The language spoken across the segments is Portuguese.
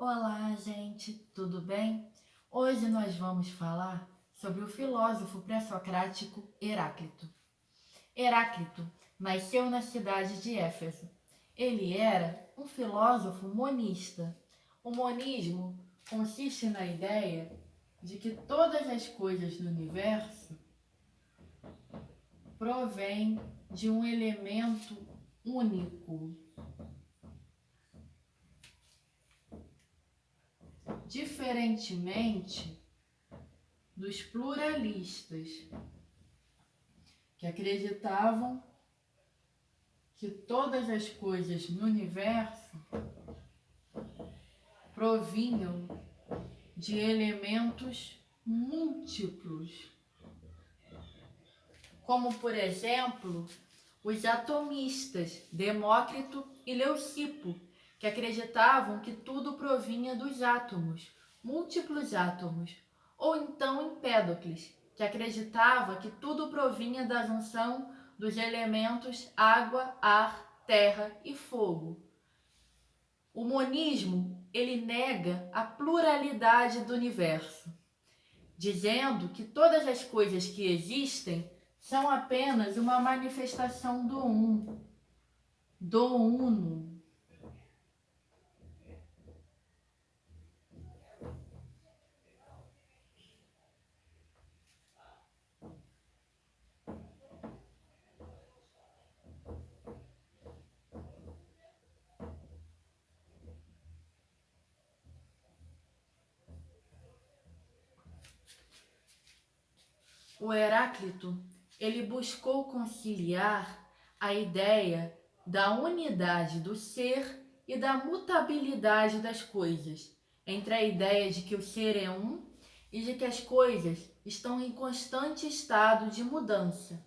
Olá, gente, tudo bem? Hoje nós vamos falar sobre o filósofo pré-socrático Heráclito. Heráclito nasceu na cidade de Éfeso. Ele era um filósofo monista. O monismo consiste na ideia de que todas as coisas do universo provêm de um elemento único, diferentemente dos pluralistas, que acreditavam que todas as coisas no universo provinham de elementos múltiplos, como, por exemplo, os atomistas Demócrito e Leucipo, que acreditavam que tudo provinha dos átomos, múltiplos átomos, ou então Empédocles, que acreditava que tudo provinha da junção dos elementos água, ar, terra e fogo. O monismo, ele nega a pluralidade do universo, dizendo que todas as coisas que existem são apenas uma manifestação do uno. O Heráclito, ele buscou conciliar a ideia da unidade do ser e da mutabilidade das coisas, entre a ideia de que o ser é um e de que as coisas estão em constante estado de mudança.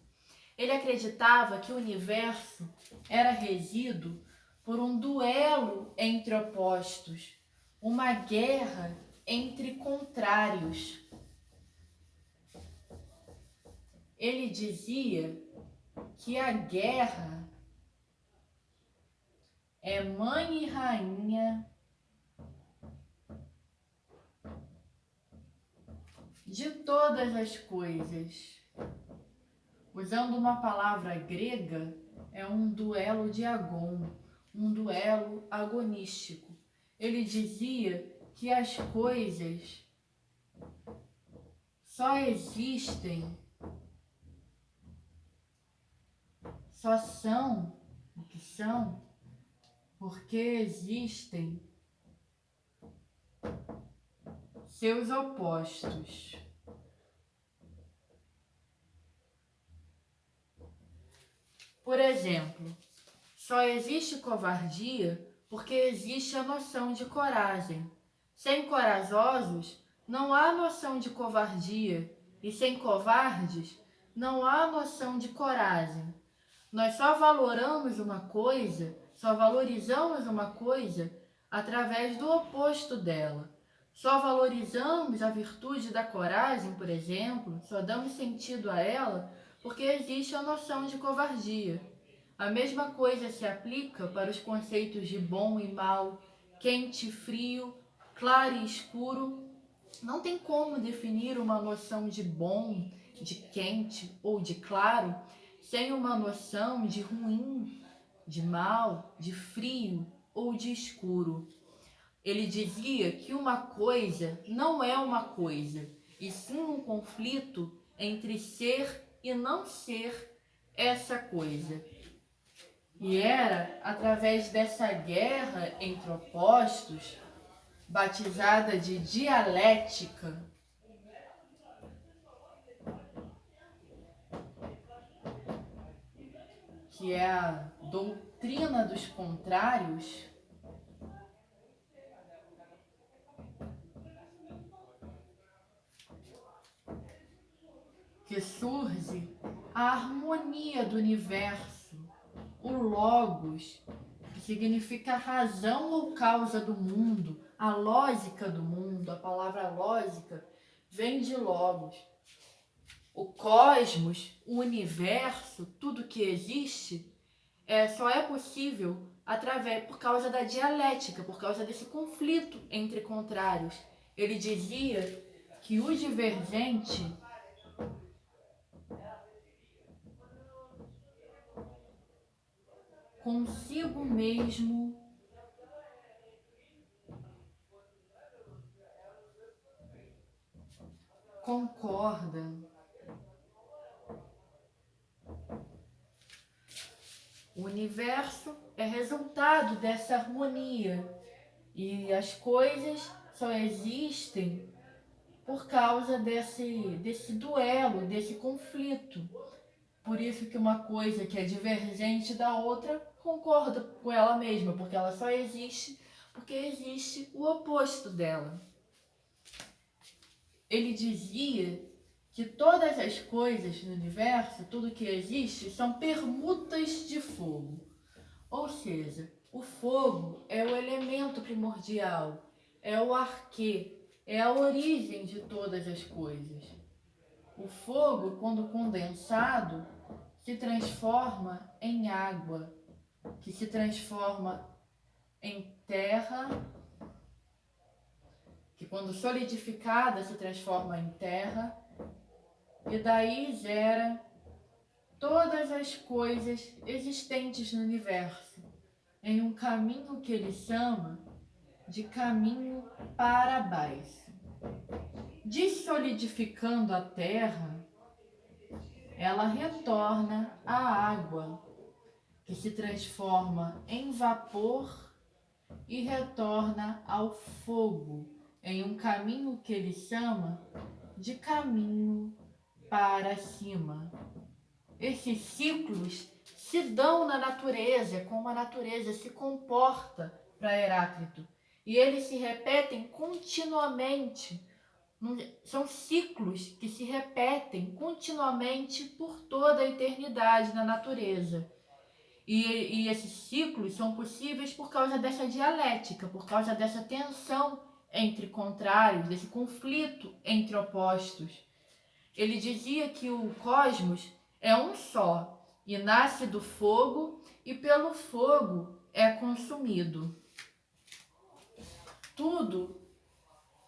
Ele acreditava que o universo era regido por um duelo entre opostos, uma guerra entre contrários. Ele dizia que a guerra é mãe e rainha de todas as coisas. Usando uma palavra grega, é um duelo de agon, um duelo agonístico. Ele dizia que as coisas só existem, só são o que são, porque existem seus opostos. Por exemplo, só existe covardia porque existe a noção de coragem. Sem corajosos, não há noção de covardia, e sem covardes, não há noção de coragem. Nós só valorizamos uma coisa através do oposto dela. Só valorizamos a virtude da coragem, por exemplo, só damos sentido a ela porque existe a noção de covardia. A mesma coisa se aplica para os conceitos de bom e mal, quente e frio, claro e escuro. Não tem como definir uma noção de bom, de quente ou de claro sem uma noção de ruim, de mal, de frio ou de escuro. Ele dizia que uma coisa não é uma coisa, e sim um conflito entre ser e não ser essa coisa. E era através dessa guerra entre opostos, batizada de dialética, que é a doutrina dos contrários, que surge a harmonia do universo, o logos, que significa razão ou causa do mundo, a lógica do mundo. A palavra lógica vem de logos. O cosmos, o universo, tudo que existe, só é possível por causa da dialética, por causa desse conflito entre contrários. Ele dizia que o divergente consigo mesmo concorda. O universo é resultado dessa harmonia e as coisas só existem por causa desse duelo, desse conflito. Por isso que uma coisa que é divergente da outra concorda com ela mesma, porque ela só existe porque existe o oposto dela. Ele dizia que todas as coisas no universo, tudo que existe, são permutas de fogo. Ou seja, o fogo é o elemento primordial, é o arquê, é a origem de todas as coisas. O fogo, quando condensado, se transforma em água, que se transforma em terra, que quando solidificada se transforma em terra, e daí gera todas as coisas existentes no universo, em um caminho que ele chama de caminho para baixo. Dessolidificando a terra, ela retorna à água, que se transforma em vapor e retorna ao fogo, em um caminho que ele chama de caminho para cima. Esses ciclos se dão na natureza, como a natureza se comporta para Heráclito. E eles se repetem continuamente. São ciclos que se repetem continuamente por toda a eternidade na natureza. E esses ciclos são possíveis por causa dessa dialética, por causa dessa tensão entre contrários, desse conflito entre opostos. Ele dizia que o cosmos é um só e nasce do fogo e pelo fogo é consumido. Tudo,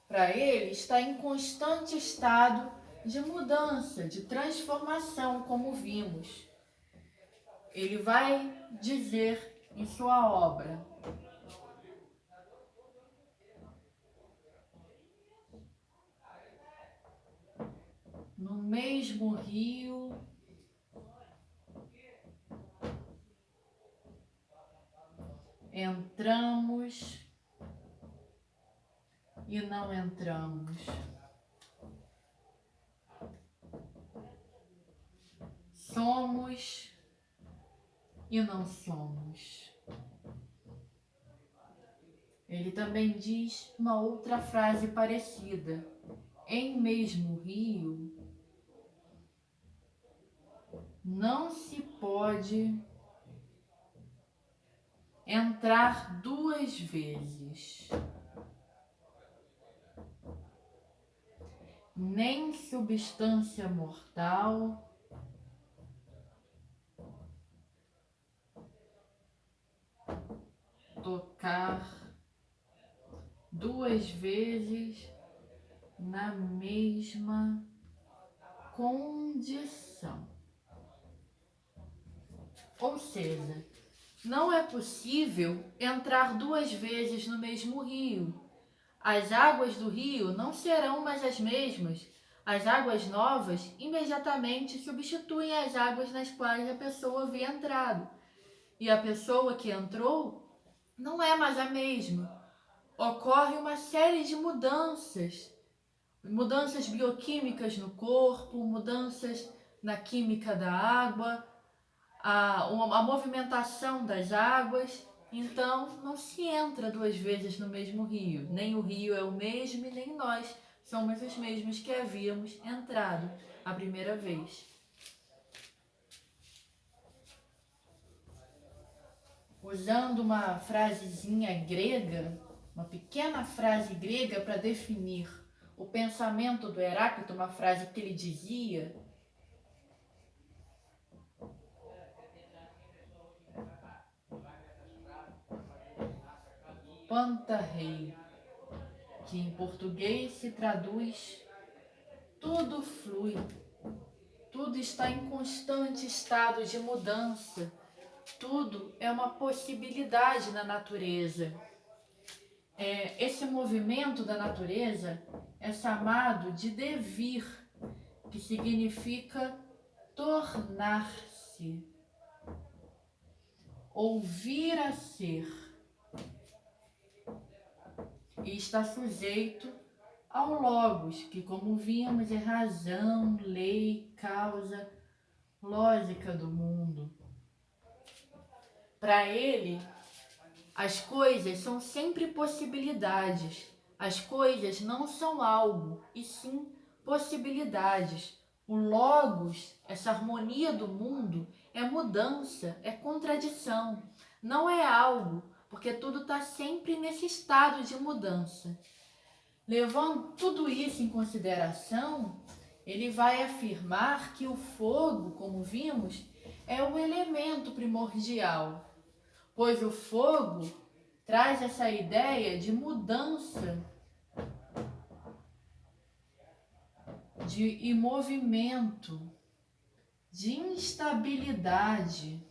para ele, está em constante estado de mudança, de transformação, como vimos. Ele vai dizer em sua obra: no mesmo rio entramos e não entramos. Somos e não somos. Ele também diz uma outra frase parecida: em mesmo rio não se pode entrar duas vezes, nem substância mortal, tocar duas vezes na mesma condição. Ou seja, não é possível entrar duas vezes no mesmo rio. As águas do rio não serão mais as mesmas. As águas novas imediatamente substituem as águas nas quais a pessoa havia entrado. E a pessoa que entrou não é mais a mesma. Ocorre uma série de mudanças. Mudanças bioquímicas no corpo, mudanças na química da água, a movimentação das águas. Então não se entra duas vezes no mesmo rio. Nem o rio é o mesmo e nem nós somos os mesmos que havíamos entrado a primeira vez. Usando uma frasezinha grega, uma pequena frase grega para definir o pensamento do Heráclito, uma frase que ele dizia: Pantarrei, que em português se traduz tudo flui, tudo está em constante estado de mudança, tudo é uma possibilidade na natureza. Esse movimento da natureza é chamado de devir, que significa tornar-se, ou vir a ser, e está sujeito ao logos, que, como vimos, é razão, lei, causa, lógica do mundo. Para ele, as coisas são sempre possibilidades. As coisas não são algo, e sim possibilidades. O logos, essa harmonia do mundo, é mudança, é contradição. Não é algo, porque tudo está sempre nesse estado de mudança. Levando tudo isso em consideração, ele vai afirmar que o fogo, como vimos, é o elemento primordial, pois o fogo traz essa ideia de mudança e movimento, de instabilidade,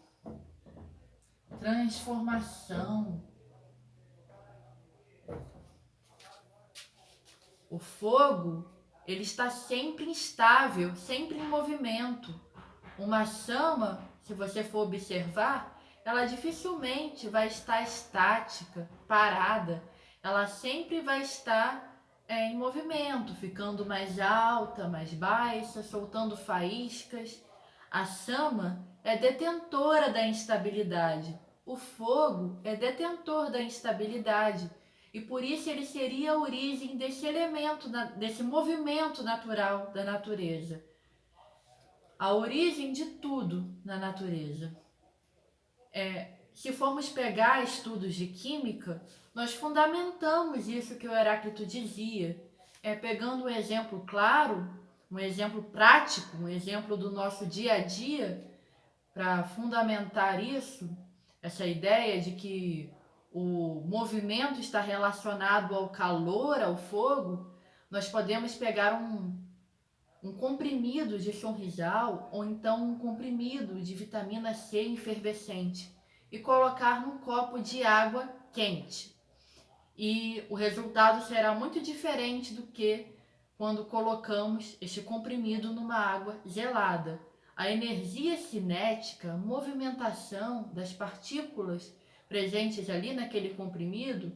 transformação. O fogo, ele está sempre instável, sempre em movimento. Uma chama, se você for observar, ela dificilmente vai estar estática, parada. Ela sempre vai estar em movimento, ficando mais alta, mais baixa, soltando faíscas. A chama é detentora da instabilidade. O fogo é detentor da instabilidade. E por isso ele seria a origem desse elemento, desse movimento natural da natureza. A origem de tudo na natureza. Se formos pegar estudos de química, nós fundamentamos isso que o Heráclito dizia. Pegando um exemplo claro, um exemplo prático, um exemplo do nosso dia a dia, para fundamentar isso, essa ideia de que o movimento está relacionado ao calor, ao fogo, nós podemos pegar um comprimido de Sonrisal ou então um comprimido de vitamina C efervescente e colocar num copo de água quente. E o resultado será muito diferente do que quando colocamos este comprimido numa água gelada. A energia cinética, a movimentação das partículas presentes ali naquele comprimido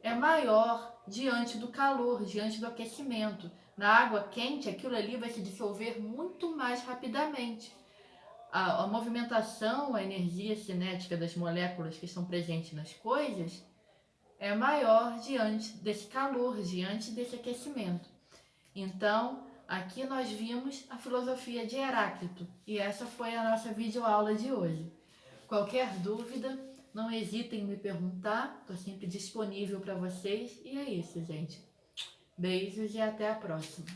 é maior diante do calor, diante do aquecimento. Na água quente, aquilo ali vai se dissolver muito mais rapidamente. A movimentação, a energia cinética das moléculas que estão presentes nas coisas é maior diante desse calor, diante desse aquecimento. Então, aqui nós vimos a filosofia de Heráclito e essa foi a nossa videoaula de hoje. Qualquer dúvida, não hesitem em me perguntar, estou sempre disponível para vocês. E é isso, gente. Beijos e até a próxima.